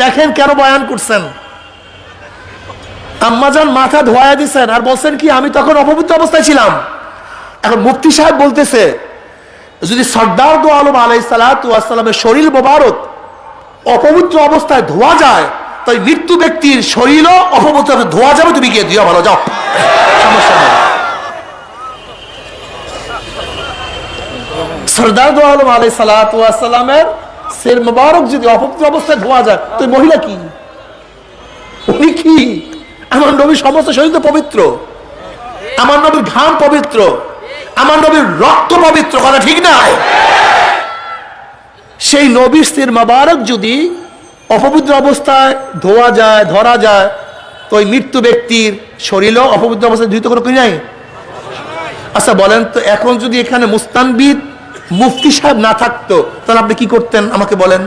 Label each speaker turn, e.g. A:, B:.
A: দেখেন কেন বয়ান করছেন। আম্মাজান মাথা ধোয়া দিচ্ছেন আর বলছেন কি আমি তখন অপবিত্র অবস্থায় ছিলাম। এখন মুফতি সাহেব বলতেছে যদি সর্দার দো আলম আলাইহিস সালাতু ওয়াস সালামের শরীর মোবারক অপবিত্র অবস্থায় ধোয়া যায়, তাই মৃত্যু ব্যক্তির শরীরও অপবিত্র ধোয়া যাবে, তুমি গিয়ে দিও, ভালো যাও, সমস্যা নেই। সর্দার দো আলম আলাইহিস সালাতু ওয়াস সালামের শরীর মোবারক যদি অপবিত্র অবস্থায় ধোয়া যায়, তুই মহিলা কি, উনি কি? আমার নবীর সমস্ত শরীর তো পবিত্র, আমার নবীর ঘাম পবিত্র, আমার নবীর রক্ত পবিত্র, কথা ঠিক না? সেই নবীর শরীর মোবারক যদি অপবিত্র অবস্থায় ধোয়া যায়, ধরা যায়, তো ওই মৃত্যু ব্যক্তির শরীরও অপবিত্র অবস্থায় ধুইতে কোনো কি নাই? আচ্ছা বলেন তো, এখন যদি এখানে মুস্তানবিদ মুফতি সাহেব না থাকতো তাহলে আপনি কি করতেন আমাকে বলেন?